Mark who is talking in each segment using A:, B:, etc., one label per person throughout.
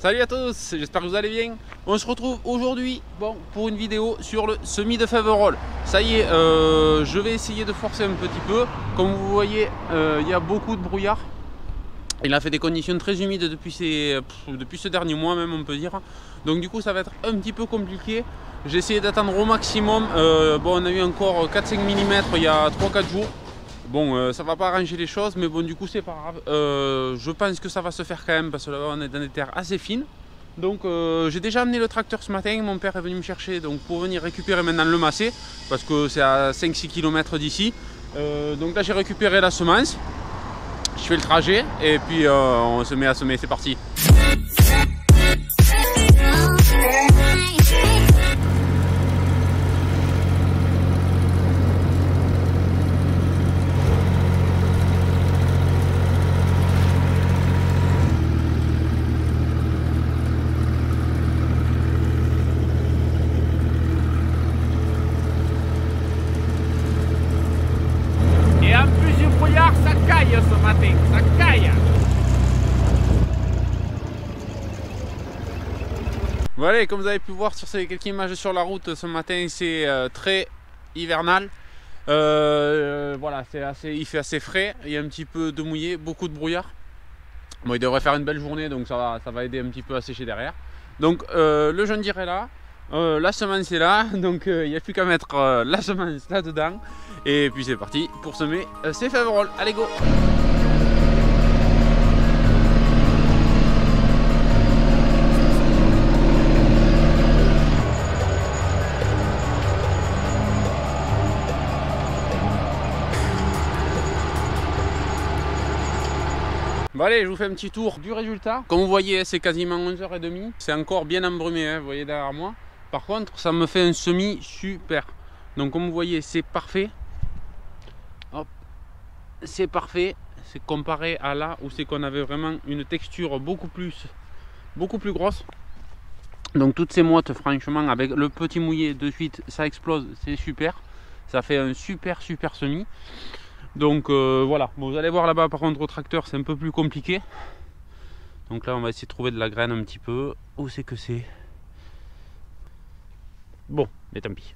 A: Salut à tous, j'espère que vous allez bien. On se retrouve aujourd'hui pour une vidéo sur le semis de Faverolles. Ça y est, je vais essayer de forcer un petit peu. Comme vous voyez, il y a beaucoup de brouillard. Il a fait des conditions très humides depuis ce dernier mois même, on peut dire. Donc du coup ça va être un petit peu compliqué. J'ai essayé d'attendre au maximum. On a eu encore 4-5 mm il y a 3-4 jours. Bon, ça va pas arranger les choses, mais bon, du coup, c'est pas grave. Je pense que ça va se faire quand même parce que là-bas, on est dans des terres assez fines. Donc, j'ai déjà amené le tracteur ce matin. Mon père est venu me chercher donc, pour venir récupérer maintenant le massé parce que c'est à 5-6 km d'ici. Donc là, j'ai récupéré la semence. Je fais le trajet et puis on se met à semer. C'est parti. Ça caille ce matin, ça caille. Voilà, comme vous avez pu voir sur ces quelques images sur la route ce matin, c'est très hivernal. Voilà, il fait assez frais, il y a un petit peu de mouillé, beaucoup de brouillard. Bon, il devrait faire une belle journée, donc ça va aider un petit peu à sécher derrière. Donc le jondier est là. La semence est là, donc il n'y a plus qu'à mettre la semence là-dedans. Et puis c'est parti pour semer ces Faverolles. Allez, go! Bon allez, je vous fais un petit tour du résultat. Comme vous voyez, c'est quasiment 11h30. C'est encore bien embrumé, hein, vous voyez derrière moi. Par contre, ça me fait un semis super. Donc comme vous voyez, c'est parfait. Hop, c'est parfait. C'est comparé à là où c'est qu'on avait vraiment une texture beaucoup plus grosse. Donc toutes ces mottes, franchement, avec le petit mouillé de suite, ça explose, c'est super. Ça fait un super semis. Donc voilà, bon, vous allez voir là-bas par contre au tracteur c'est un peu plus compliqué. Donc là on va essayer de trouver de la graine un petit peu. Où c'est que c'est? Bon, mais tant pis.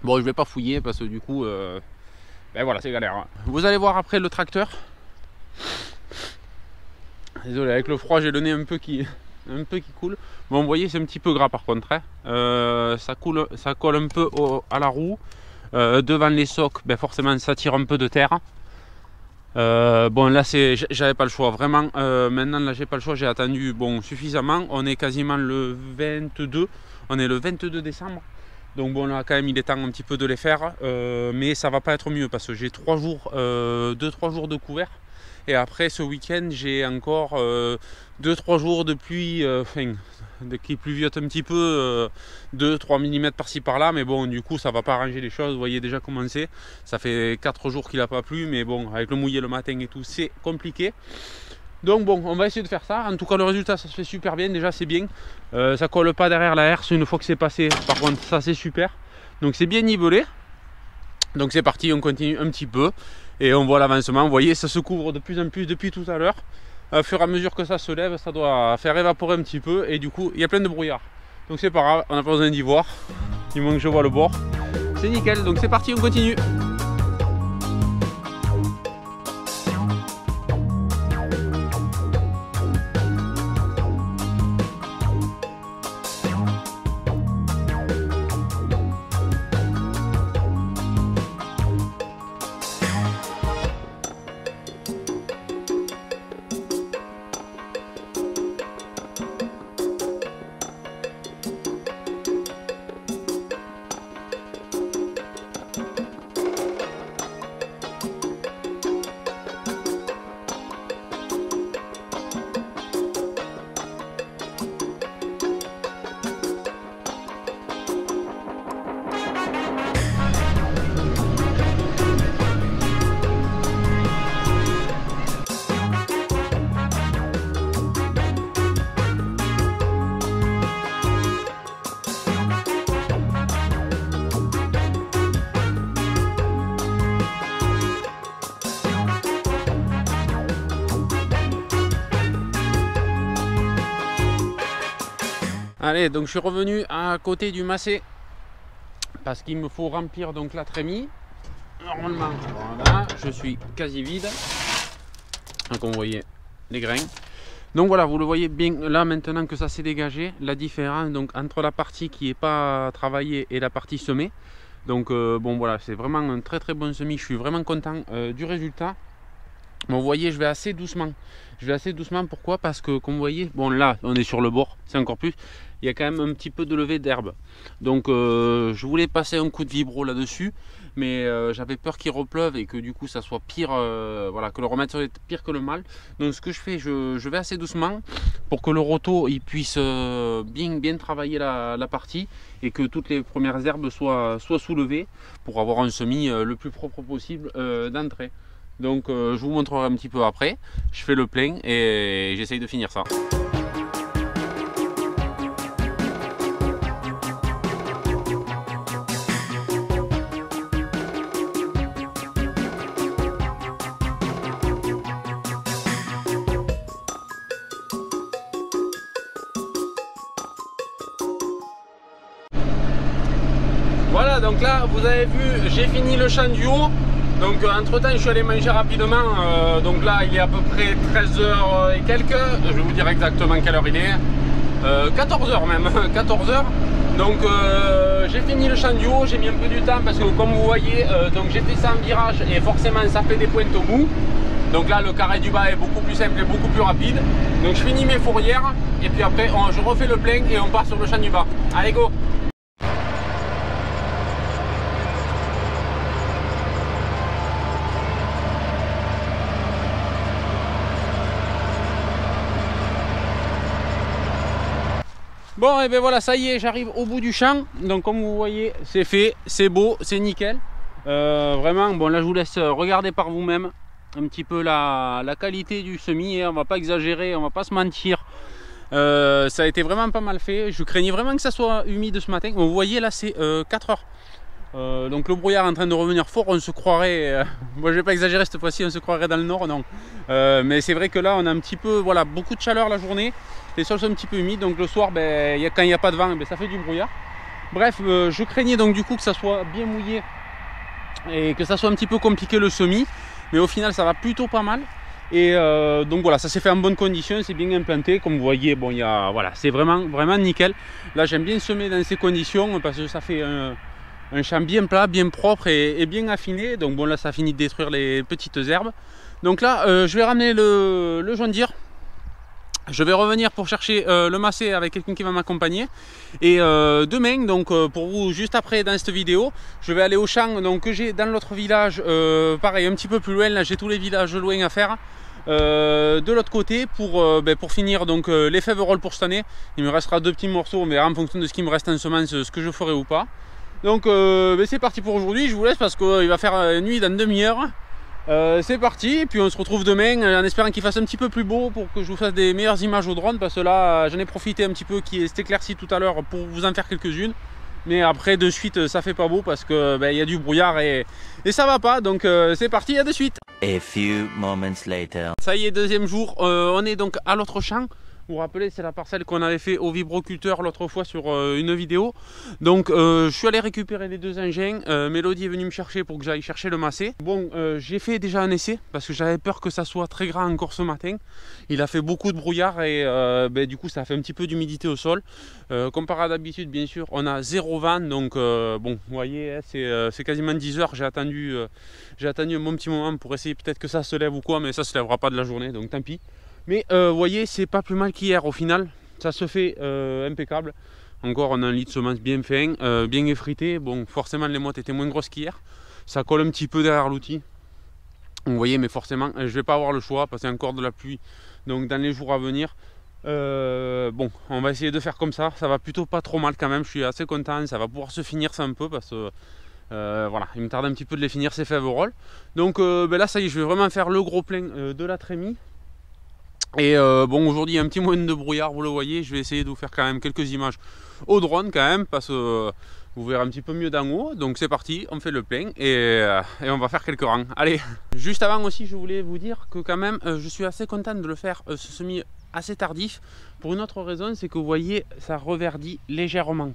A: Bon, je vais pas fouiller parce que du coup, ben voilà, c'est galère. Hein. Vous allez voir après le tracteur. Désolé, avec le froid j'ai le nez un peu qui coule. Bon, vous voyez c'est un petit peu gras par contre. Hein. Ça colle un peu à la roue. Devant les socs, ben forcément ça tire un peu de terre. Bon là j'avais pas le choix vraiment. Maintenant là j'ai pas le choix, j'ai attendu suffisamment. On est quasiment le 22, on est le 22 décembre. Donc bon là quand même il est temps un petit peu de les faire, mais ça va pas être mieux parce que j'ai 3 jours, 2-3 jours de couvert. Et après ce week-end j'ai encore 2-3 jours de pluie, qui pluviote un petit peu, 2-3 mm par-ci par-là, mais bon du coup ça va pas arranger les choses. Vous voyez déjà comment c'est, ça fait 4 jours qu'il n'a pas plu, mais bon avec le mouillé le matin et tout c'est compliqué. Donc bon, on va essayer de faire ça. En tout cas le résultat ça se fait super bien, déjà c'est bien. Ça colle pas derrière la herse une fois que c'est passé, par contre ça c'est super. Donc c'est bien nivelé. Donc c'est parti, on continue un petit peu et on voit l'avancement. Vous voyez ça se couvre de plus en plus depuis tout à l'heure. Au fur et à mesure que ça se lève, ça doit faire évaporer un petit peu et du coup il y a plein de brouillard. Donc c'est pas grave, on n'a pas besoin d'y voir. Du moins que je vois le bord. C'est nickel, donc c'est parti, on continue. Allez, donc je suis revenu à côté du macé parce qu'il me faut remplir donc la trémie. Normalement, voilà, je suis quasi vide. Donc vous voyez les grains. Donc voilà, vous le voyez bien là maintenant que ça s'est dégagé, la différence donc entre la partie qui n'est pas travaillée et la partie semée. Donc bon voilà, c'est vraiment un très bon semis, je suis vraiment content du résultat. Bon, vous voyez, je vais assez doucement. Je vais assez doucement, pourquoi? Parce que comme vous voyez, bon là on est sur le bord, c'est encore plus. Il y a quand même un petit peu de levée d'herbe. Donc je voulais passer un coup de vibro là-dessus, mais j'avais peur qu'il repleuve et que du coup ça soit pire, voilà, que le remède soit pire que le mal. Donc ce que je fais, je vais assez doucement pour que le roto il puisse bien travailler la partie et que toutes les premières herbes soient soulevées pour avoir un semis le plus propre possible d'entrée. Donc je vous montrerai un petit peu après. Je fais le plein et j'essaye de finir ça. Voilà, donc là vous avez vu, j'ai fini le champ du haut. Donc entre temps je suis allé manger rapidement, donc là il est à peu près 13h et quelques, je vais vous dire exactement quelle heure il est, 14h même, 14h. Donc j'ai fini le champ du haut, j'ai mis un peu du temps parce que comme vous voyez, donc j'ai fait ça en virage et forcément ça fait des pointes au bout. Donc là le carré du bas est beaucoup plus simple et beaucoup plus rapide. Donc je finis mes fourrières et puis après je refais le plein et on part sur le champ du bas. Allez go! Bon, et bien voilà, ça y est, j'arrive au bout du champ. Donc comme vous voyez, c'est fait, c'est beau, c'est nickel. Vraiment, bon là je vous laisse regarder par vous-même un petit peu la qualité du semis. On va pas exagérer, on va pas se mentir. Ça a été vraiment pas mal fait. Je craignais vraiment que ça soit humide ce matin. Bon, vous voyez là, c'est 4 heures. Donc le brouillard est en train de revenir fort, on se croirait, moi je vais pas exagérer cette fois-ci, on se croirait dans le nord, non. Mais c'est vrai que là on a un petit peu, voilà, beaucoup de chaleur la journée, les sols sont un petit peu humides, donc le soir, ben, quand il n'y a pas de vent, ben, ça fait du brouillard. Bref, je craignais donc du coup que ça soit bien mouillé et que ça soit un petit peu compliqué le semis, mais au final ça va plutôt pas mal. Et donc voilà, ça s'est fait en bonne condition, c'est bien implanté, comme vous voyez, bon, voilà, c'est vraiment nickel. Là j'aime bien semer dans ces conditions parce que ça fait un champ bien plat, bien propre et bien affiné. Donc bon là ça finit de détruire les petites herbes. Donc là je vais ramener le John Deere. Je vais revenir pour chercher le macé avec quelqu'un qui va m'accompagner. Et demain, donc pour vous juste après dans cette vidéo, je vais aller au champ donc, que j'ai dans l'autre village, pareil un petit peu plus loin, là j'ai tous les villages loin à faire. De l'autre côté pour finir donc les fèves pour cette année. Il me restera 2 petits morceaux, on verra en fonction de ce qui me reste en semence ce que je ferai ou pas. Donc c'est parti pour aujourd'hui, je vous laisse parce qu'il va faire nuit dans une demi-heure. C'est parti, et puis on se retrouve demain en espérant qu'il fasse un petit peu plus beau pour que je vous fasse des meilleures images au drone, parce que là j'en ai profité un petit peu qui s'est éclairci tout à l'heure pour vous en faire quelques-unes. Mais après de suite ça fait pas beau parce que y a du brouillard et ça va pas, donc c'est parti, à de suite.
B: A few moments later.
A: Ça y est, deuxième jour, on est donc à l'autre champ. Vous vous rappelez, c'est la parcelle qu'on avait fait au vibroculteur l'autre fois sur une vidéo. Donc je suis allé récupérer les 2 engins. Mélodie est venue me chercher pour que j'aille chercher le macé. Bon, j'ai fait déjà un essai parce que j'avais peur que ça soit très grand encore ce matin. Il a fait beaucoup de brouillard et du coup ça a fait un petit peu d'humidité au sol. Comparé à d'habitude, bien sûr, on a 0 vent. Donc bon, vous voyez, c'est quasiment 10 heures. J'ai attendu un bon petit moment pour essayer peut-être que ça se lève ou quoi, mais ça se lèvera pas de la journée, donc tant pis. Mais vous voyez, c'est pas plus mal qu'hier au final, ça se fait impeccable. Encore on a un lit de semence bien fin, bien effrité. Bon, forcément les mottes étaient moins grosses qu'hier. Ça colle un petit peu derrière l'outil. Vous voyez, mais forcément je vais pas avoir le choix parce qu'il y a encore de la pluie. Donc dans les jours à venir, bon, on va essayer de faire comme ça. Ça va plutôt pas trop mal quand même, je suis assez content. Ça va pouvoir se finir ça un peu parce que voilà, il me tarde un petit peu de les finir ces fèves rolls. Donc là ça y est, je vais vraiment faire le gros plein de la trémie. Et bon, aujourd'hui il y a un petit moyen de brouillard, vous le voyez. Je vais essayer de vous faire quand même quelques images au drone quand même, parce que vous verrez un petit peu mieux d'en haut. Donc c'est parti, on fait le plein et on va faire quelques rangs. Allez, juste avant aussi je voulais vous dire que quand même je suis assez content de le faire ce semis assez tardif. Pour une autre raison, c'est que vous voyez, ça reverdit légèrement.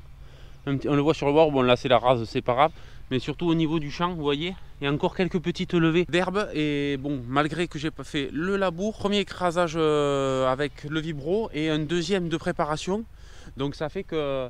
A: On le voit sur le bord, bon là c'est la rase, c'est pas grave. Mais surtout au niveau du champ, vous voyez, il y a encore quelques petites levées d'herbe. Et bon, malgré que j'ai pas fait le labour, premier écrasage avec le vibro et un deuxième de préparation. Donc ça fait que...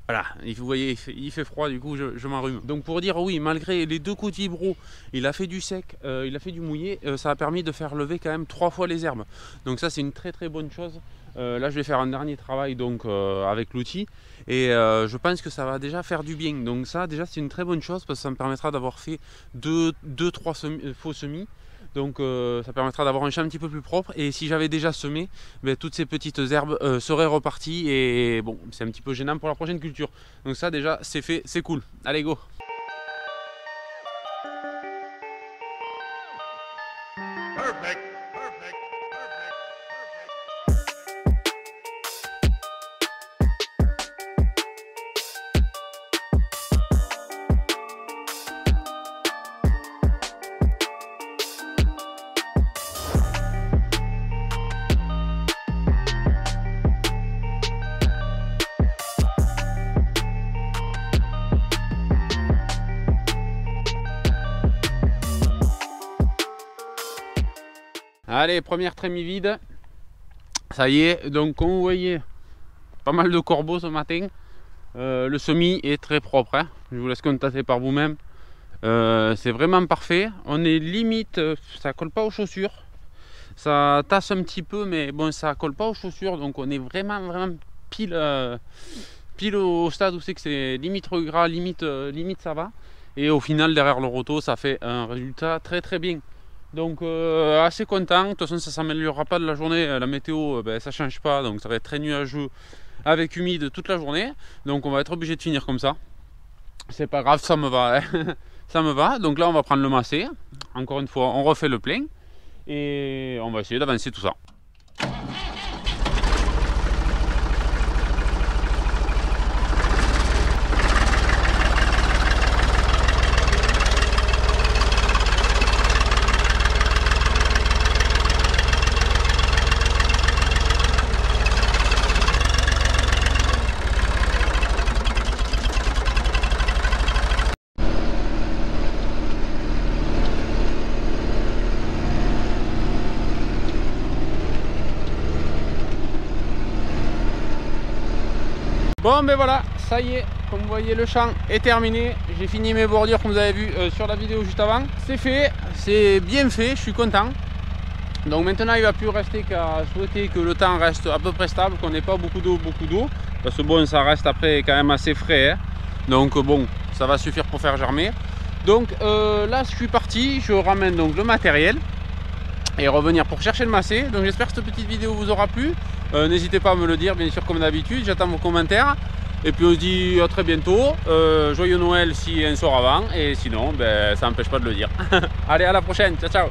A: Voilà, vous voyez, il fait froid, du coup je m'enrhume. Donc pour dire oui, malgré les 2 coups de vibro, il a fait du sec, il a fait du mouillé, ça a permis de faire lever quand même 3 fois les herbes. Donc ça c'est une très très bonne chose. Là je vais faire un dernier travail donc avec l'outil et je pense que ça va déjà faire du bien. Donc ça déjà c'est une très bonne chose parce que ça me permettra d'avoir fait 2-3 faux semis. Donc ça permettra d'avoir un champ un petit peu plus propre et si j'avais déjà semé, ben, toutes ces petites herbes seraient reparties et bon, c'est un petit peu gênant pour la prochaine culture. Donc ça déjà c'est fait, c'est cool. Allez go!
C: Perfect.
A: Allez, première trémie vide. Ça y est, donc comme vous voyez, pas mal de corbeaux ce matin. Le semis est très propre, hein. Je vous laisse constater par vous-même. C'est vraiment parfait. On est limite, ça colle pas aux chaussures. Ça tasse un petit peu, mais bon, ça colle pas aux chaussures. Donc on est vraiment pile, pile au stade où c'est que c'est limite regras, limite ça va. Et au final, derrière le roto, ça fait un résultat très très bien. Donc assez content. De toute façon, ça s'améliorera pas de la journée. La météo, ben, ça change pas, donc ça va être très nuageux avec humide toute la journée. Donc on va être obligé de finir comme ça. C'est pas grave, ça me va, hein. Ça me va. Donc là, on va prendre le massé. Encore une fois, on refait le plein et on va essayer d'avancer tout ça. Bon ben voilà, ça y est, comme vous voyez le champ est terminé. J'ai fini mes bordures comme vous avez vu sur la vidéo juste avant. C'est fait, c'est bien fait, je suis content. Donc maintenant il ne va plus rester qu'à souhaiter que le temps reste à peu près stable, qu'on n'ait pas beaucoup d'eau. Parce que bon, ça reste après quand même assez frais, hein. Donc bon, ça va suffire pour faire germer. Donc là je suis parti, je ramène donc le matériel et revenir pour chercher le massé. Donc j'espère que cette petite vidéo vous aura plu. N'hésitez pas à me le dire, bien sûr, comme d'habitude. J'attends vos commentaires. Et puis on se dit à très bientôt. Joyeux Noël si un soir avant. Et sinon, ben, ça n'empêche pas de le dire. Allez, à la prochaine. Ciao, ciao.